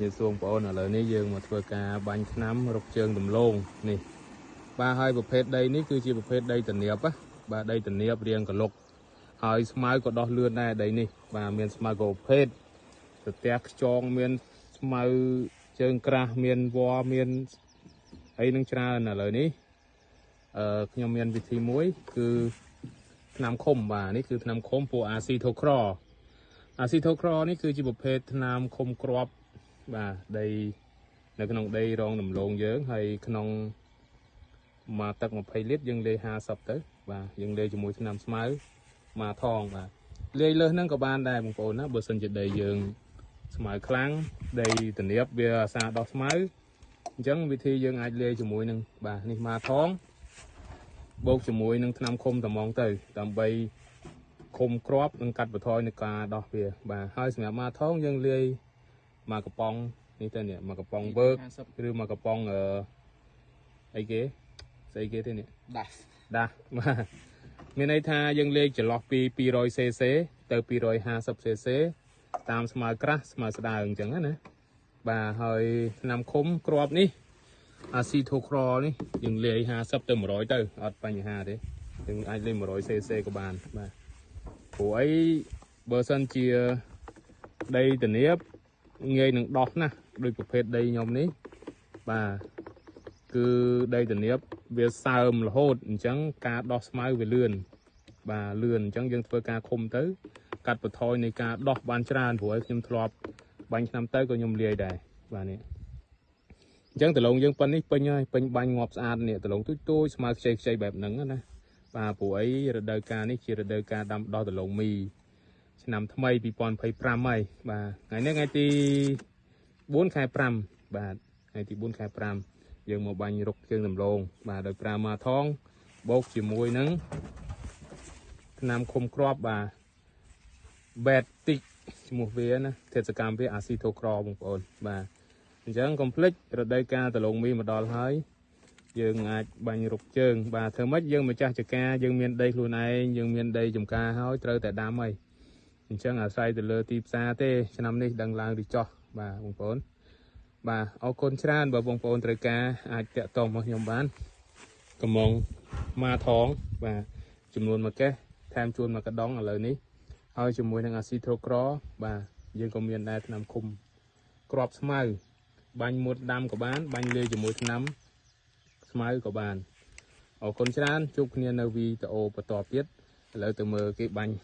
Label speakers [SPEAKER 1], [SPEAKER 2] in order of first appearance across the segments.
[SPEAKER 1] ជាសួងបងឥឡូវនេះយើងមកធ្វើការបាញ់ថ្នាំរកជើងដំឡូងនេះបាទហើយប្រភេទដីនេះគឺជាប្រភេទដីទំនាបបាទដីទំនាបរាងកលុកហើយស្មៅក៏ដោះលឿនដែរដីនេះបាទមានស្មៅក៏ប្រភេទប្រទះខ្យងមានស្មៅជើងក្រាស់មានវល្លិមានអីនឹងច្រើនឥឡូវនេះខ្ញុំមានវិធីមួយគឺថ្នាំខុំបាទនេះគឺថ្នាំខុំពួកអាស៊ីថូក្រនេះគឺជាប្រភេទថ្នាំខុំគ្រាប់បាទដីនៅក្នុងដីរងដំឡូងយើងហើយក្នុងមកទឹក20លីត្រយើងលាយ50ទៅបាទយើងលាយជាមួយថ្នាំស្មៅមកថងបាទលាយលើសហ្នឹងក៏បានដែរបងប្អូនណាបើសិនជាដីយើងស្មៅខ្លាំងដីទំនាបវាអាសាដោះស្មៅអញ្ចឹងវិធីយើងអាចលាយជាមួយនឹងបាទនេះមកថងបូកជាមួយនឹងថ្នាំខុំត្មងទៅដើម្បីខុំគ្រាប់និងកាត់បន្ថយនៃការដោះវាបាទហើយសម្រាប់មកថងយើងលាយមកកំប៉ុងនេះទៅនេះមកកំប៉ុងវើកឬមកកំប៉ុងអីគេស្អីគេទេនេះដាស់បាទមានន័យថាយើងលេខចន្លោះពី 200cc ទៅ 250cc តាមស្មើក្រាស់ស្មើស្ដើងអញ្ចឹងណាបាទហើយថ្នាំខុំគ្រាប់នេះអាស៊ីថូក្រនេះយើងលាយ50ទៅ100ទៅអត់បញ្ហាទេយើងអាចលេខ 100cc ក៏បានបាទព្រោះអីបើសិនជាដីទំនាបងាយនឹងដោះណាស់ដូចប្រភេទដីខ្ញុំនេះបាទគឺដីទំនាបវាសើមរហូតអញ្ចឹងការដោះស្មៅវាលឿនបាទលឿនអញ្ចឹងយើងធ្វើការឃុំទៅកាត់បន្ថយនៃការដោះបានច្រើនព្រោះឲ្យខ្ញុំធ្លាប់បាញ់ឆ្នាំទៅក៏ខ្ញុំលាយដែរបាទនេះអញ្ចឹងដលងយើងប៉ុណ្នេះពេញហើយពេញបាញ់ងាប់ស្អាតនេះដលងទូចស្មៅខ្ចីបែបហ្នឹងណាបាទព្រោះអីរដូវកាលនេះជារដូវកាលដាំដោះដលងមីឆ្នាំថ្មី2025ហើយបាទថ្ងៃនេះថ្ងៃទី4ខែ5បាទថ្ងៃទី4ខែ5យើងមកបាញ់រុកជើងដំឡូងបាទដោយប្រើម៉ាថងបូកជាមួយនឹងថ្នាំឃុំគ្រាប់បាទបែតតិចឈ្មោះវាណាធាតុសកម្មវាអាស៊ីថូក្របងប្អូនបាទអញ្ចឹងកុំភ្លេចរដូវកាលដំឡូងមីមកដល់ហើយយើងអាចបាញ់រុកជើងបាទធ្វើម៉េចយើងម្ចាស់ចការយើងមានដីខ្លួនឯងយើងមានដីចំការហើយត្រូវតែដាំហើយអញ្ចឹងអាស្រ័យទៅលើទីផ្សារទេឆ្នាំនេះដឹងឡើងឬចោះបាទបងប្អូនបាទអរគុណច្រើនបើបងប្អូនត្រូវការអាចតាក់ទងមកខ្ញុំបានកំងម៉ាថងបាទចំនួន1កេសថែមជូន1កដងឥឡូវនេះហើយជាមួយនឹងអាស៊ីថូក្របាទយើងក៏មានដែរថ្នាំឃុំគ្រាប់ស្មៅបាញ់មុតដាំក៏បានបាញ់លាយជាមួយថ្នាំស្មៅក៏បានអរគុណច្រើនជួបគ្នានៅវីដេអូបន្តទៀតឥឡូវទៅមើលគេបាញ់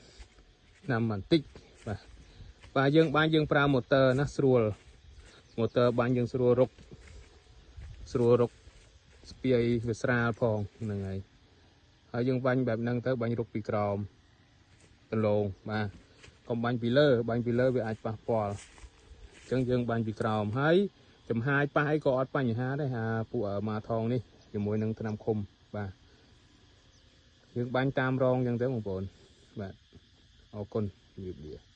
[SPEAKER 1] ថ្នាំបន្តិចបាទយើងប្រើម៉ូទ័រណាស្រួលម៉ូទ័របាញ់យើងស្រួលរុកស្ពាយវាស្រាលផងហ្នឹងហើយយើងបាញ់បែបហ្នឹងទៅបាញ់រុកពីក្រោមដលងបាទកុំបាញ់ពីលើវាអាចប៉ះពាល់អញ្ចឹងយើងបាញ់ពីក្រោមហើយចំហាយប៉ះអីក៏អត់បញ្ហាដែរហាពួកម៉ាថងនេះជាមួយនឹងថ្នាំឃុំបាទយើងបាញ់តាមរងអញ្ចឹងទៅបងប្អូនបាទអរគុណជម្រាបលា